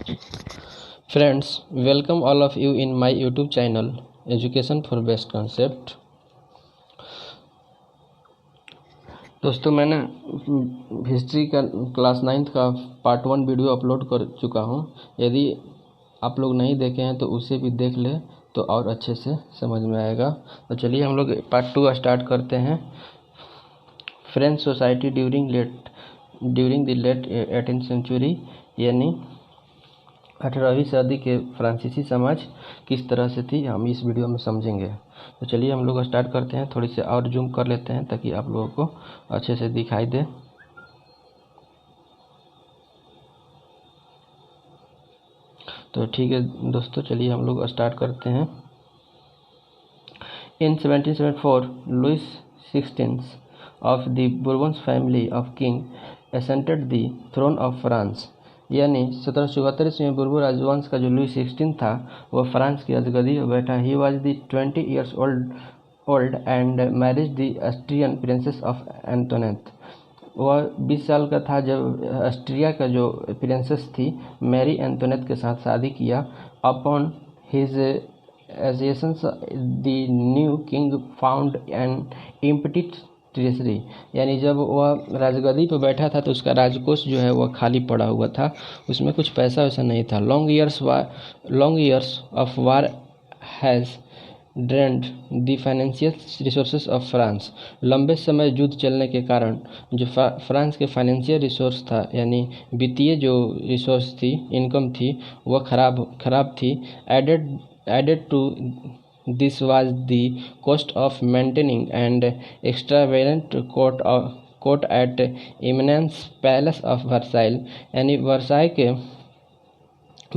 Friends, welcome all of you in my YouTube channel Education for Best Concept। दोस्तों, मैंने history का class 9th का part 1 video upload कर चुका हूं। यदि आप लोग नहीं देखे हैं तो उसे भी देख ले तो और अच्छे से समझ में आएगा। तो चलिए हम लोग पार्ट 2 स्टार्ट करते हैं। French society during the late 18th century, यानी 18वीं सदी के फ्रांसीसी समाज किस तरह से थी, हम इस वीडियो में समझेंगे। तो चलिए हम लोग स्टार्ट करते हैं। थोड़ी सी और जूम कर लेते हैं ताकि आप लोगों को अच्छे से दिखाई दे। तो ठीक है दोस्तों, चलिए हम लोग स्टार्ट करते हैं। In 1774 Louis 16 of the Bourbon family of king ascended the throne of France, यानी 1774 में बुर्बन राजवंश का जो लुई 16 था वह फ्रांस की राजगद्दी पर बैठा। He was the 20 years old and marriage the Austrian princess of Antoinette. वह 20 साल का था जब ऑस्ट्रिया का जो प्रिंसेस थी मैरी एंटोनेट के साथ शादी किया। Upon his accession the new king found an empty treasury, यानी जब वह राजगद्दी पर बैठा था तो उसका राजकोष जो है वह खाली पड़ा हुआ था, उसमें कुछ पैसा वैसा नहीं था। Long years of war has drained the financial resources of France. लंबे समय युद्ध चलने के कारण जो फ्रांस के फाइनेंशियल रिसोर्स था, यानी वित्तीय जो रिसोर्स थी, इनकम थी, वह खराब थी। Added to This was the cost of maintaining an extravagant court at Eminence Palace of Versailles, यानी वर्साई के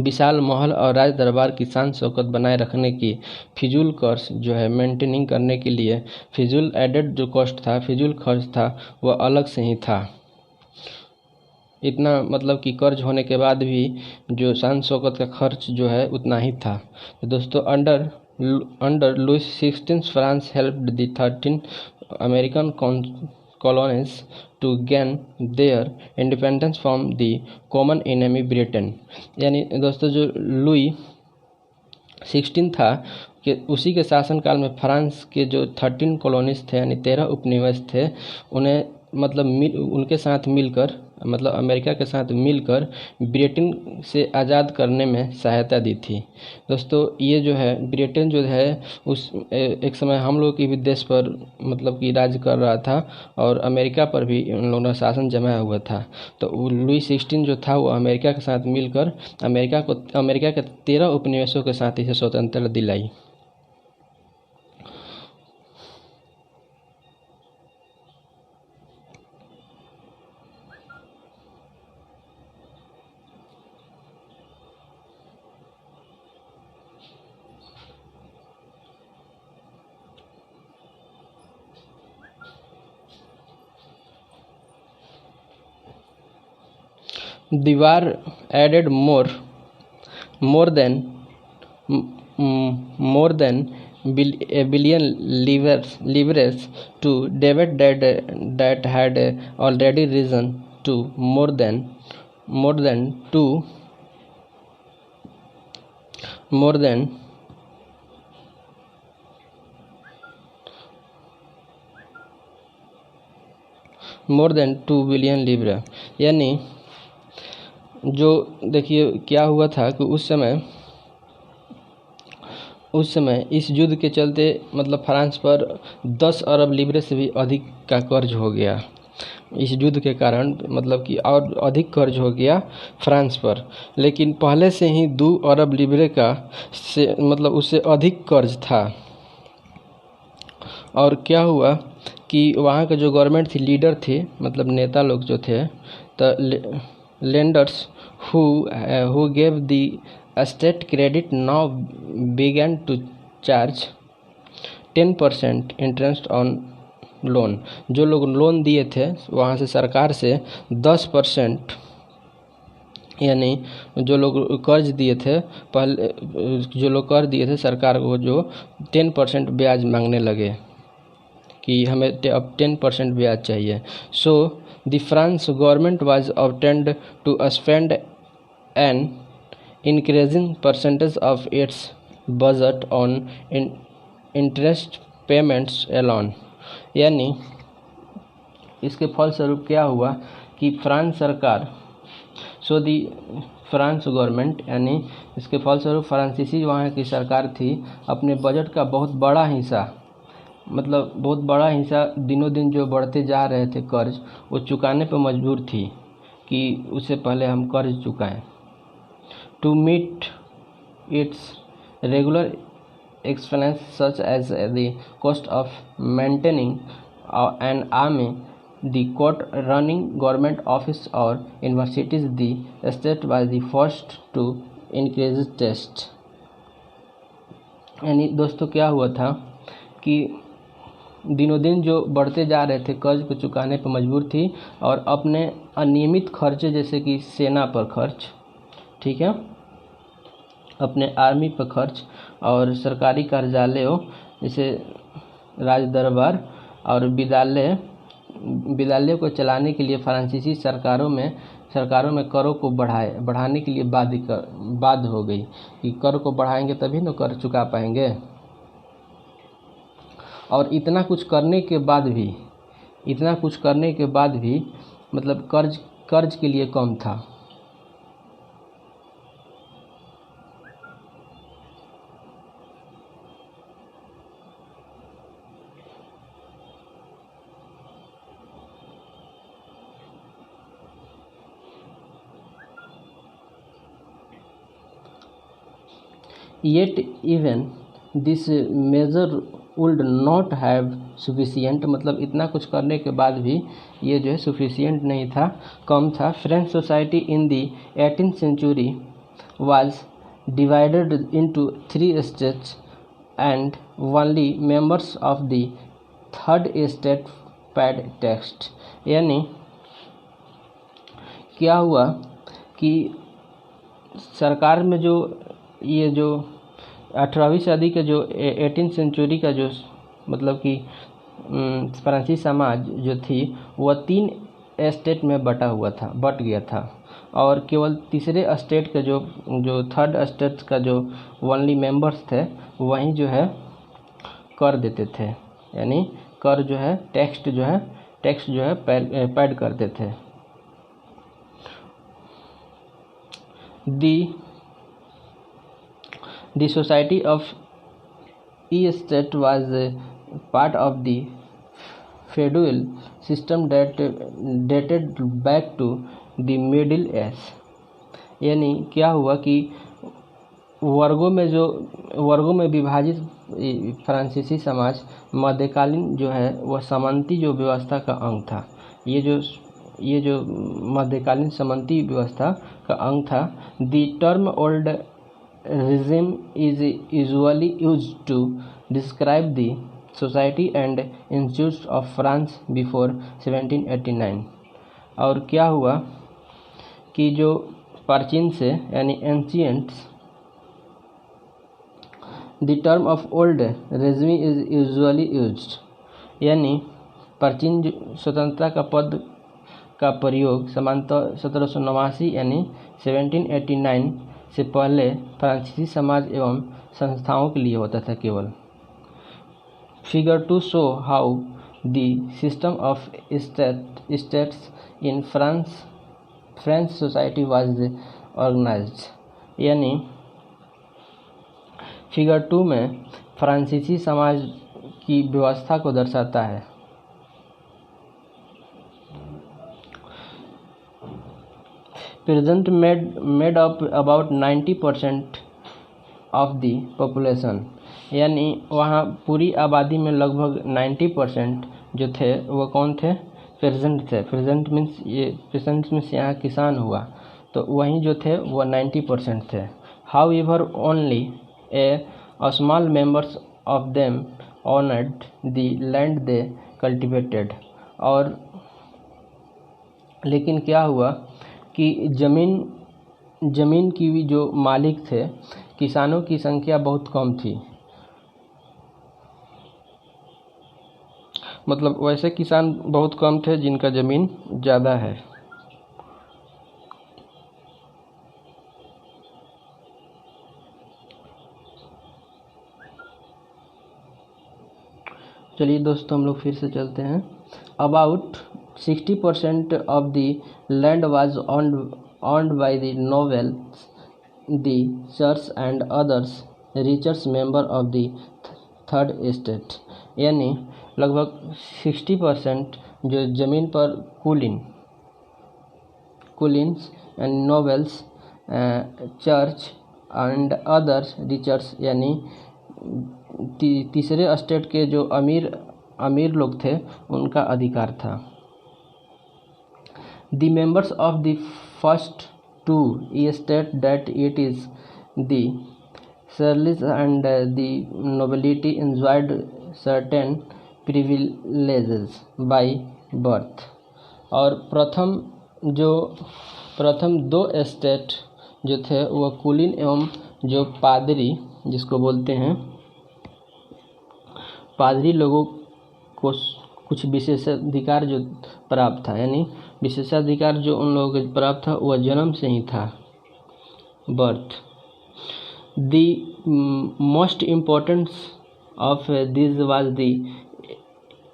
विशाल महल और राज दरबार की शान शौकत बनाए रखने की फिजूल कर्ज जो है मेंटेनिंग करने के लिए फिजूल एडेड जो कॉस्ट था, फिजूल खर्च था, वह अलग से ही था। इतना मतलब कि कर्ज होने के बाद भी जो शान शौकत का खर्च जो है उतना ही था। तो दोस्तों, Under Louis XVI, France helped the 13 American colonies to gain their independence from the common enemy Britain। यानी दोस्तों, जो लुई 16 था कि उसी के शासनकाल में फ्रांस के जो 13 कॉलोनीज थे, यानी 13 उपनिवेश थे, उन्हें मतलब उनके साथ मिलकर, मतलब अमेरिका के साथ मिलकर ब्रिटेन से आज़ाद करने में सहायता दी थी। दोस्तों, ये जो है ब्रिटेन जो है उस एक समय हम लोग की भी देश पर मतलब कि राज कर रहा था और अमेरिका पर भी उन लोगों का शासन जमाया हुआ था। तो लुई 16 जो था वो अमेरिका के साथ मिलकर अमेरिका के 13 उपनिवेशों के साथ इसे स्वतंत्रता दिलाई। The war added more than a billion livres to debt that had already risen to more than 2 billion livres। यानी जो देखिए क्या हुआ था कि उस समय इस युद्ध के चलते मतलब फ्रांस पर 10 अरब लिब्रे से भी अधिक का कर्ज हो गया। इस युद्ध के कारण मतलब कि और अधिक कर्ज हो गया फ्रांस पर, लेकिन पहले से ही 2 अरब लिब्रे का से मतलब उससे अधिक कर्ज था। और क्या हुआ कि वहाँ के जो गवर्नमेंट थी, लीडर थे, मतलब नेता लोग जो थे, तो lenders who gave the state credit now began to charge 10% interest on loan. जो लोग लोन दिए थे वहाँ से सरकार से 10%, यानी जो लोग कर्ज दिए थे पहले, जो लोग कर्ज दिए थे सरकार को, जो 10% ब्याज मांगने लगे कि हमें अब 10% ब्याज चाहिए। So the France government was obtained to spend an increasing percentage of its budget on interest payments alone. यानी इसके फलस्वरूप क्या हुआ कि फ्रांस सरकार दी फ्रांस गवर्नमेंट, यानी इसके फलस्वरूप फ्रांसीसी वहाँ की सरकार थी, अपने बजट का बहुत बड़ा हिस्सा, मतलब बहुत बड़ा हिस्सा दिनों दिन जो बढ़ते जा रहे थे कर्ज, वो चुकाने पर मजबूर थी कि उससे पहले हम कर्ज चुकाएं। To meet its regular expenses such as the cost of maintaining an army, the court running government office or universities, the state was the first to increase tax। यानी दोस्तों क्या हुआ था कि दिनों दिन जो बढ़ते जा रहे थे कर्ज को चुकाने पर मजबूर थी, और अपने अनियमित खर्चे जैसे कि सेना पर खर्च, ठीक है, अपने आर्मी पर खर्च और सरकारी कार्यालयों जैसे राज दरबार और विद्यालयों को चलाने के लिए फ्रांसीसी सरकारों में करों को बढ़ाने के लिए बाध्य हो गई कि कर को बढ़ाएंगे तभी न कर चुका पाएंगे। और इतना कुछ करने के बाद भी मतलब कर्ज के लिए कम था। Yet even this measure would not have sufficient, मतलब इतना कुछ करने के बाद भी ये जो है sufficient नहीं था, कम था। French society in the 18th century was divided into 3 states and only members of the third state paid tax। यानी क्या हुआ कि सरकार में जो 18वीं सदी के जो 18th सेंचुरी का जो मतलब कि फ्रांसीसी समाज जो थी वह 3 स्टेट में बट गया था, और केवल तीसरे स्टेट के जो थर्ड स्टेट का जो ओनली मेंबर्स थे वहीं जो है कर देते थे, यानी कर जो है टैक्स जो है पेड करते थे। The society of each state was part of the feudal system that dated back to the Middle Age। यानी क्या हुआ कि वर्गों में विभाजित फ्रांसीसी समाज मध्यकालीन जो है वह सामंती जो व्यवस्था का अंग था। ये जो मध्यकालीन सामंती व्यवस्था का अंग था। The term old regime is usually used to describe the society and institutions of France before 1789। और क्या हुआ कि जो प्राचीन से यानी ancients, the term of old regime is usually used, यानी प्राचीन स्वतंत्रता का पद का प्रयोग सामान्यतः 1789 यानी 1789 से पहले फ्रांसीसी समाज एवं संस्थाओं के लिए होता था केवल। Figure to show how the system of states in French society was organised. यानी फिगर 2 में फ्रांसीसी समाज की व्यवस्था को दर्शाता है। Peasants made up about 90% of the population। यानी वहाँ पूरी आबादी में लगभग 90% जो थे वो कौन थे? पेजेंट थे। पेजेंट मीन्स यहाँ किसान हुआ, तो वहीं जो थे वो 90% थे। However, only a small members of them owned the land they cultivated। और लेकिन क्या हुआ कि जमीन की भी जो मालिक थे, किसानों की संख्या बहुत कम थी। मतलब वैसे किसान बहुत कम थे जिनका ज़मीन ज़्यादा है। चलिए दोस्तों हम लोग फिर से चलते हैं। About 60% of the land was owned by the nobles, the church and others riches member of the third estate. यानी लगभग 60% जो ज़मीन पर कुलीन्स and nobles, church and others riches यानी तीसरे स्टेट के जो अमीर लोग थे उनका अधिकार था। The members of the first two state that it is the clergy and the nobility enjoyed certain privileges by birth. और प्रथम दो स्टेट जो थे वह कुलीन एवं जो पादरी जिसको बोलते हैं पादरी लोगों को कुछ विशेषाधिकार जो प्राप्त था, यानी विशेषाधिकार जो उन लोगों को प्राप्त था वह जन्म से ही था, birth. The most important of this was the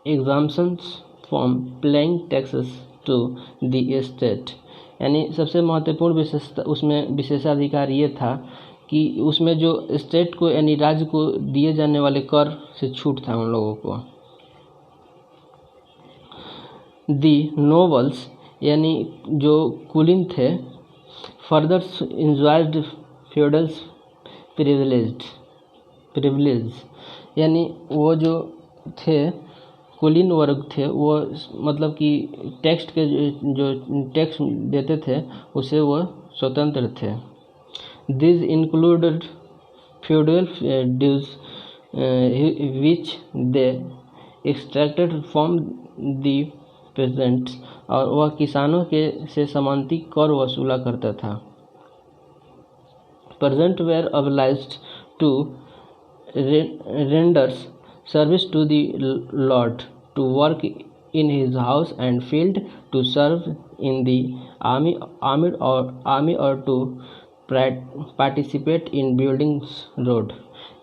exemptions from paying taxes to the state. यानी सबसे महत्वपूर्ण विशेषता उसमें विशेषाधिकार ये था कि उसमें जो स्टेट को यानी राज्य को दिए जाने वाले कर से छूट था उन लोगों को। दी नोबल्स यानी जो कुलीन थे फर्दर इंजॉयड फ्यूडल्स प्रिविलेज, यानी वो जो थे कुलीन वर्ग थे वो मतलब कि टैक्स के जो टैक्स देते थे उससे वो स्वतंत्र थे। These included feudal dues which they extracted from the peasants, और वह किसानों के से समांती कर वसूला करता था। Peasants were obliged to render service to the lord, to work in his house and field, to serve in the army or to participate in buildings road.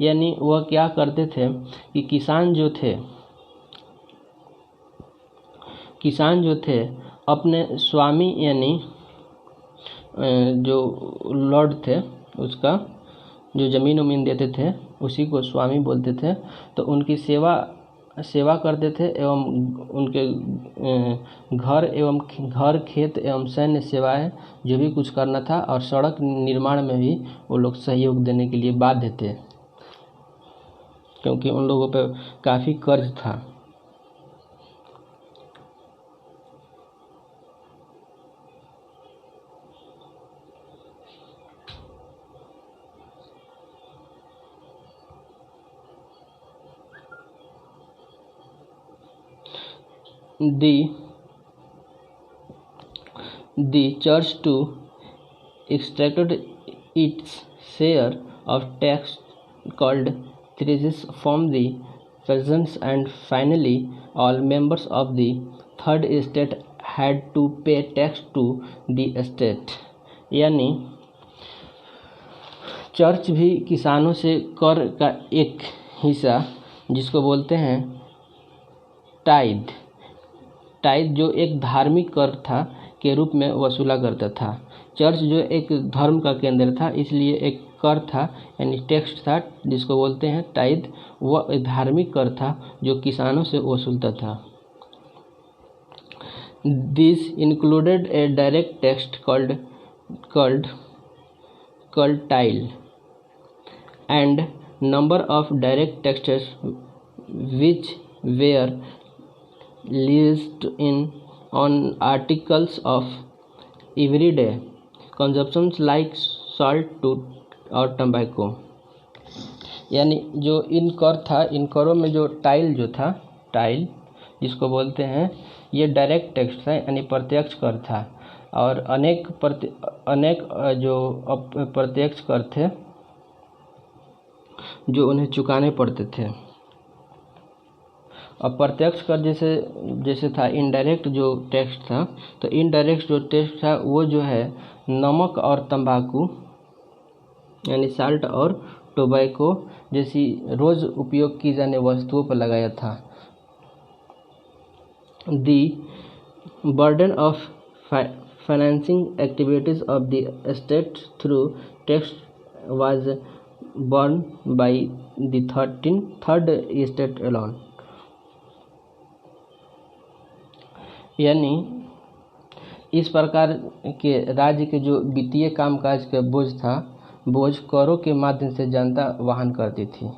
यानी वह क्या करते थे कि किसान जो थे अपने स्वामी यानी जो लॉर्ड थे उसका जो ज़मीन उमीन देते थे उसी को स्वामी बोलते थे, तो उनकी सेवा करते थे एवं उनके घर खेत एवं सैन्य सेवाएं जो भी कुछ करना था, और सड़क निर्माण में भी वो लोग सहयोग देने के लिए बाध्य थे क्योंकि उन लोगों पर काफ़ी कर्ज था। The church too extracted its share of tax called threshes from the peasants, and finally all members of the third estate had to pay tax to the state। यानी चर्च भी किसानों से कर का एक हिस्सा जिसको बोलते हैं टाइद जो एक धार्मिक कर था के रूप में वसूला करता था। चर्च जो एक धर्म का केंद्र था इसलिए एक कर था यानी टैक्स था जिसको बोलते हैं टाइद, वह एक धार्मिक कर था जो किसानों से वसूलता था। This included a direct tax called tithe and number of direct taxes which were leased in on articles of everyday consumption like salt और tobacco। यानी जो इन कर था, इन करों में जो टाइल जिसको बोलते हैं ये डायरेक्ट टैक्स था यानी प्रत्यक्ष कर था, और अनेक जो प्रत्यक्ष कर थे जो उन्हें चुकाने पड़ते थे। अब प्रत्यक्ष कर जैसे था इनडायरेक्ट जो टैक्स था, तो इनडायरेक्ट जो टैक्स था वो जो है नमक और तंबाकू यानी साल्ट और टोबैको जैसी रोज़ उपयोग की जाने वस्तुओं पर लगाया था। The burden of financing activities of the state through tax was borne by the third estate alone। यानी इस प्रकार के राज्य के जो वित्तीय कामकाज का बोझ करों के माध्यम से जनता वहन करती थी।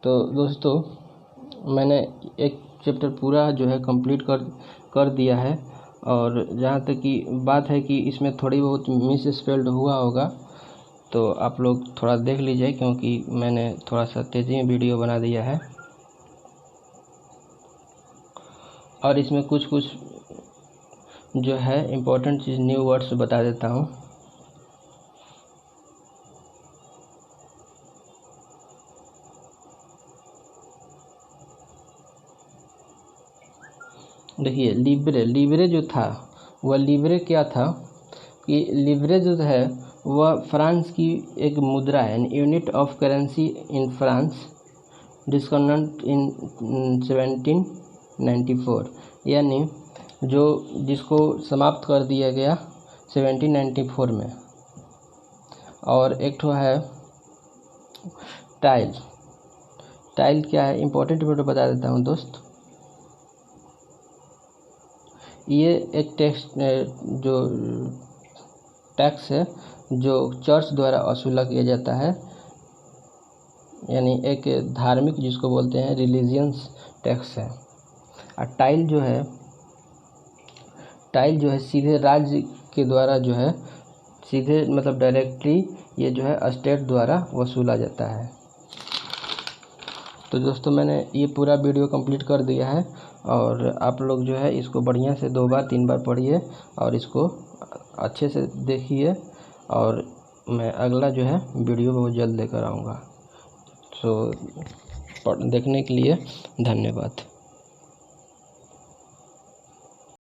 तो दोस्तों, मैंने एक चैप्टर पूरा जो है कंप्लीट कर दिया है, और जहाँ तक की बात है कि इसमें थोड़ी बहुत मिस स्पेल्ड हुआ होगा तो आप लोग थोड़ा देख लीजिए, क्योंकि मैंने थोड़ा सा तेज़ी में वीडियो बना दिया है। और इसमें कुछ जो है इम्पोर्टेंट चीज़ न्यू वर्ड्स बता देता हूँ। देखिए, लीवरे जो था वह लीवरे क्या था कि लीवरे जो है वह फ्रांस की एक मुद्रा है, unit of currency in France, discontinued in 1794, यानी जिसको समाप्त कर दिया गया 1794 में। और एक ठो है टाइल क्या है, इम्पोर्टेंट बता देता हूँ दोस्त। ये एक टैक्स है जो चर्च द्वारा वसूला किया जाता है, यानी एक धार्मिक जिसको बोलते हैं रिलीजियंस टैक्स है। और टाइल जो है सीधे राज्य के द्वारा जो है सीधे मतलब डायरेक्टली ये जो है स्टेट द्वारा वसूला जाता है। तो दोस्तों, मैंने ये पूरा वीडियो कंप्लीट कर दिया है, और आप लोग जो है इसको बढ़िया से 2 बार 3 बार पढ़िए और इसको अच्छे से देखिए, और मैं अगला जो है वीडियो बहुत जल्द लेकर आऊँगा। देखने के लिए धन्यवाद।